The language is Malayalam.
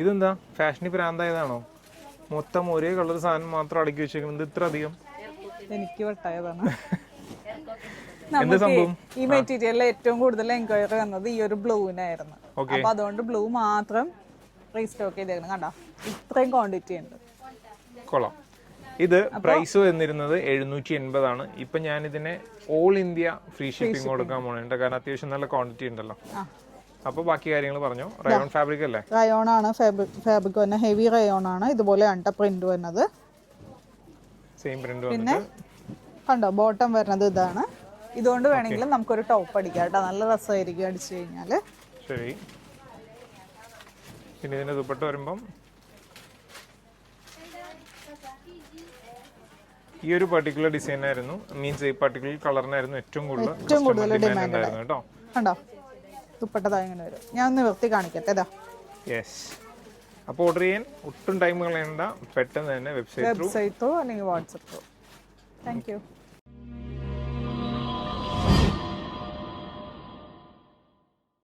ഇതെന്താ ഫാഷന് പ്രാന്തായതാണോ? മൊത്തം ഒരേ കളർ സാധനം മാത്രം അടുക്കി വെച്ചേക്കുന്നത് ഇത്ര അധികം. എനിക്ക് വെട്ടായതാണ്. എന്താ നമുക്ക് സംഭവം? ഈ മെറ്റീരിയലിൽ ഏറ്റവും കൂടുതൽ എൻക്വയറി വന്നത് ഈ ഒരു ബ്ലൂവിനായിരുന്നു. അപ്പൊ അതുകൊണ്ട് ബ്ലൂ മാത്രം റീസ്റ്റോക്ക് ചെയ്തേക്കണം. കണ്ടോ, ഇത്രയും ക്വാണ്ടിറ്റി ഉണ്ട്. കൊള്ളാം. ഇത് പ്രൈസ് വന്നിരുന്നത് 780 ഇപ്പൊ ഞാൻ ഇതിനെ ഓൾ ഇന്ത്യ ഫ്രീ ഷിപ്പിംഗ് കൊടുക്കാൻ പോണുണ്ട്, കാരണം അത്യാവശ്യം നല്ല ക്വാണ്ടിറ്റി ഉണ്ടല്ലോ. അപ്പൊ ബാക്കി കാര്യങ്ങൾ പറഞ്ഞു. റയോൺ ഫാബ്രിക് അല്ലേ? റയോൺ ആണ് ഫാബ്രിക് തന്നെ, ഹെവി റയോൺ ആണ്. ഇതുപോലെയാണ് പ്രിന്റ് വരുന്നത്. Same print. പിന്നെ കണ്ടോ ബോട്ടം വരുന്നത് ഇതാണ്. ഇതുകൊണ്ട് വേണമെങ്കിലും നമുക്കൊരു ടോപ്പ് അടിക്കാം കേട്ടോ, നല്ല രസമായിരിക്കും അടിച്ചു കഴിഞ്ഞാല്. ശരി. പിന്നെ ഇതിന്റെ ദുപ്പട്ട വരുമ്പം ഈ ഒരു പർട്ടിക്കുലർ ഡിസൈൻ ആയിരുന്നു, മീൻസ് ഈ പർട്ടിക്കുലർ കളറിനായിരുന്നു ഏറ്റവും കൂടുതൽ ഡിമാൻഡ് ആയിരുന്നു കേട്ടോ. കണ്ടോ ദുപ്പട്ട ഇങ്ങനെ വരും. ഞാൻ ഒന്ന് നിർത്തി കാണിക്കട്ടെ. ഇതാ. യെസ്. അപ്പോൾ ഓർഡർ ചെയ്യാൻ ഒട്ടും ടൈം കളയണ്ട, പെട്ടെന്ന് തന്നെ വെബ്സൈറ്റ് ത്രൂ അല്ലെങ്കിൽ വാട്സപ്പ് ത്രൂ. Thank you.